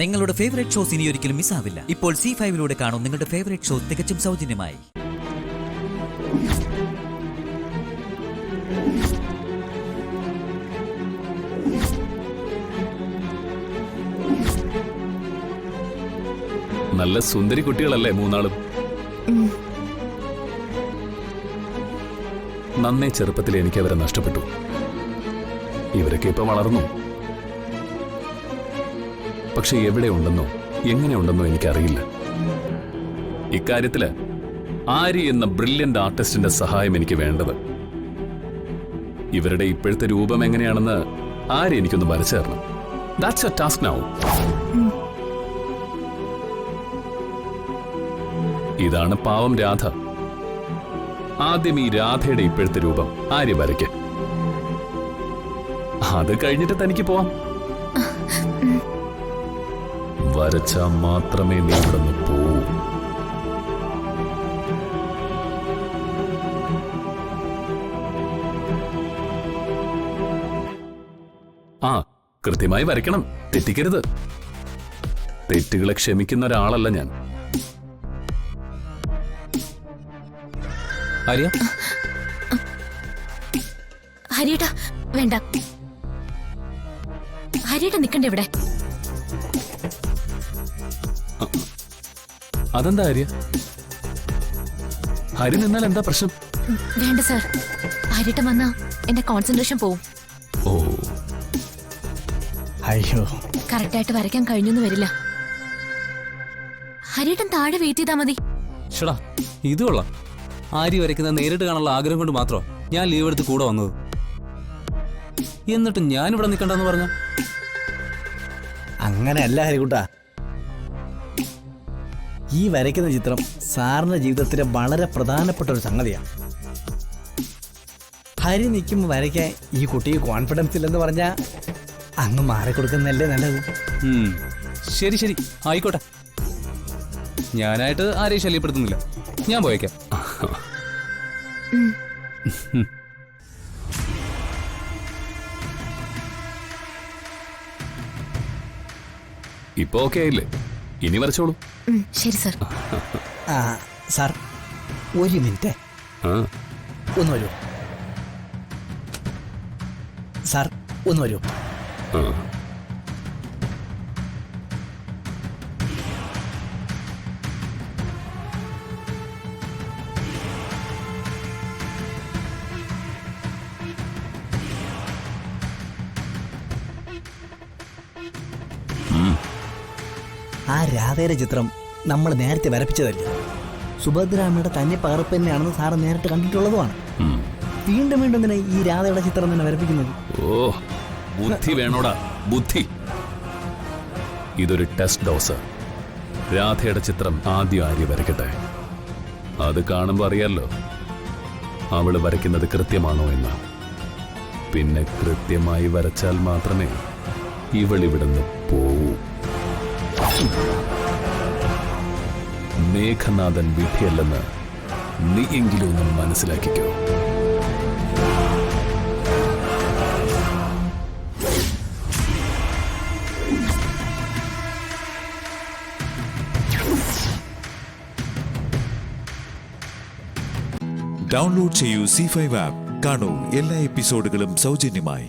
നിങ്ങളുടെ favourite shows ഇനി ഒരിക്കലും മിസ്സാവില്ല. ഇപ്പോൾ C5-ലൂടെ കാണും നിങ്ങളുടെ ഫേവറേറ്റ് ഷോ തികച്ചും സൗജന്യമായി. നല്ല സുന്ദരി കുട്ടികളല്ലേ മൂന്നാളും? നന്നേ ചെറുപ്പത്തിൽ എനിക്ക് അവരെ നഷ്ടപ്പെട്ടു. ഇവരൊക്കെ ഇപ്പൊ വളർന്നു. പക്ഷെ എവിടെ ഉണ്ടെന്നോ എങ്ങനെ ഉണ്ടെന്നോ എനിക്കറിയില്ല. ഇക്കാര്യത്തില് ആരി എന്ന ബ്രില്യന്റ് ആർട്ടിസ്റ്റിന്റെ സഹായം എനിക്ക് വേണ്ടത്. ഇവരുടെ ഇപ്പോഴത്തെ രൂപം എങ്ങനെയാണെന്ന് ആരി എനിക്കൊന്ന് വരച്ചു തരണം. That's A task now. ഇതാണ് പാവം രാധ. ആദ്യം ഈ രാധയുടെ ഇപ്പോഴത്തെ രൂപം ആര്യ വരയ്ക്ക്. അത് കഴിഞ്ഞിട്ട് തനിക്ക് പോവാം. വരച്ചാൽ മാത്രമേ നീ ഇവിടെ നിന്ന് പോവൂ. ആ, കൃത്യമായി വരയ്ക്കണം, തെറ്റിക്കരുത്. തെറ്റുകളെ ക്ഷമിക്കുന്ന ഒരാളല്ല ഞാൻ. ആര്യ, ഹരിയേട്ടാ വേണ്ട. ഹരിയേട്ടാ നിക്കണ്ട ഇവിടെ. അതെന്താ ആര്യ? ഹരി നിന്നാൽ എന്താ പ്രശ്നം? വേണ്ട സാർ, ഹരിയേട്ടൻ വന്നാ എന്റെ കോൺസെൻട്രേഷൻ പോവും. ഓ, അയ്യോ, കറക്റ്റായിട്ട് വരയ്ക്കാൻ കഴിഞ്ഞൊന്നും വരില്ല. ഹരിയേട്ടൻ താഴെ വെയിറ്റ് ചെയ്താ മതി. ഷടാ, ഇത് കൊള്ളാം. ആര്യ വരയ്ക്കുന്ന നേരിട്ട് കാണാനുള്ള ആഗ്രഹം കൊണ്ട് മാത്രം ഞാൻ ലീവ് എടുത്ത് കൂടെ വന്നത്. എന്നിട്ട് ഞാനിവിടെ നിൽക്കണ്ടെന്ന് പറഞ്ഞ അങ്ങനെയല്ല ഹരികുട്ട. ഈ വരയ്ക്കുന്ന ചിത്രം സാറിന്റെ ജീവിതത്തിലെ വളരെ പ്രധാനപ്പെട്ട ഒരു സംഗതിയാണ്. ഹരി നിൽക്കുമ്പോൾ വരയ്ക്കാൻ ഈ കുട്ടിക്ക് കോൺഫിഡൻസ് ഇല്ലെന്ന് പറഞ്ഞാൽ അങ്ങ് മാറിക്കൊടുക്കുന്നതല്ലേ നല്ലത്. ശരി ശരി, ആയിക്കോട്ടെ. ഞാനായിട്ട് ആരെയും ശല്യപ്പെടുത്തുന്നില്ല. ഞാൻ പോയേക്കാം. ഇപ്പൊ ഓക്കെ ആയില്ലേ? ഇനി വരച്ചോളൂ. ശരി സാർ. സാർ ഒരു മിനിറ്റ് ഒന്ന് വരൂ. സാർ ഒന്ന് വരൂ. ആ രാധയുടെ ചിത്രം നമ്മൾ നേരത്തെ വരപ്പിച്ചതല്ലേ? സുഭദ്രാമ്മയുടെ തന്നെ പകർപ്പ് തന്നെയാണെന്ന് സാറ് നേരിട്ട് കണ്ടിട്ടുള്ളതുമാണ്. വീണ്ടും വീണ്ടും തന്നെ ഈ രാധയുടെ ചിത്രം തന്നെ വരപ്പിക്കുന്നത്. ഓ, ബുദ്ധി വേണോടാ, ബുദ്ധി. ഇതൊരു ടെസ്റ്റ് ഡോസ്. രാധയുടെ ചിത്രം ആദ്യം ആര്യ വരയ്ക്കട്ടെ. അത് കാണുമ്പോൾ അറിയാലോ അവള് വരയ്ക്കുന്നത് കൃത്യമാണോ എന്ന്. പിന്നെ കൃത്യമായി വരച്ചാൽ മാത്രമേ ഇവളിവിടുന്ന് പോവൂ. മേഘനാഥൻ വിധിയല്ലെന്ന് നീ എങ്കിലും ഒന്ന് മനസ്സിലാക്കിക്കോ. ഡൗൺലോഡ് ചെയ്യൂ C5 ആപ്പ്. കാണൂ എല്ലാ എപ്പിസോഡുകളും സൗജന്യമായി.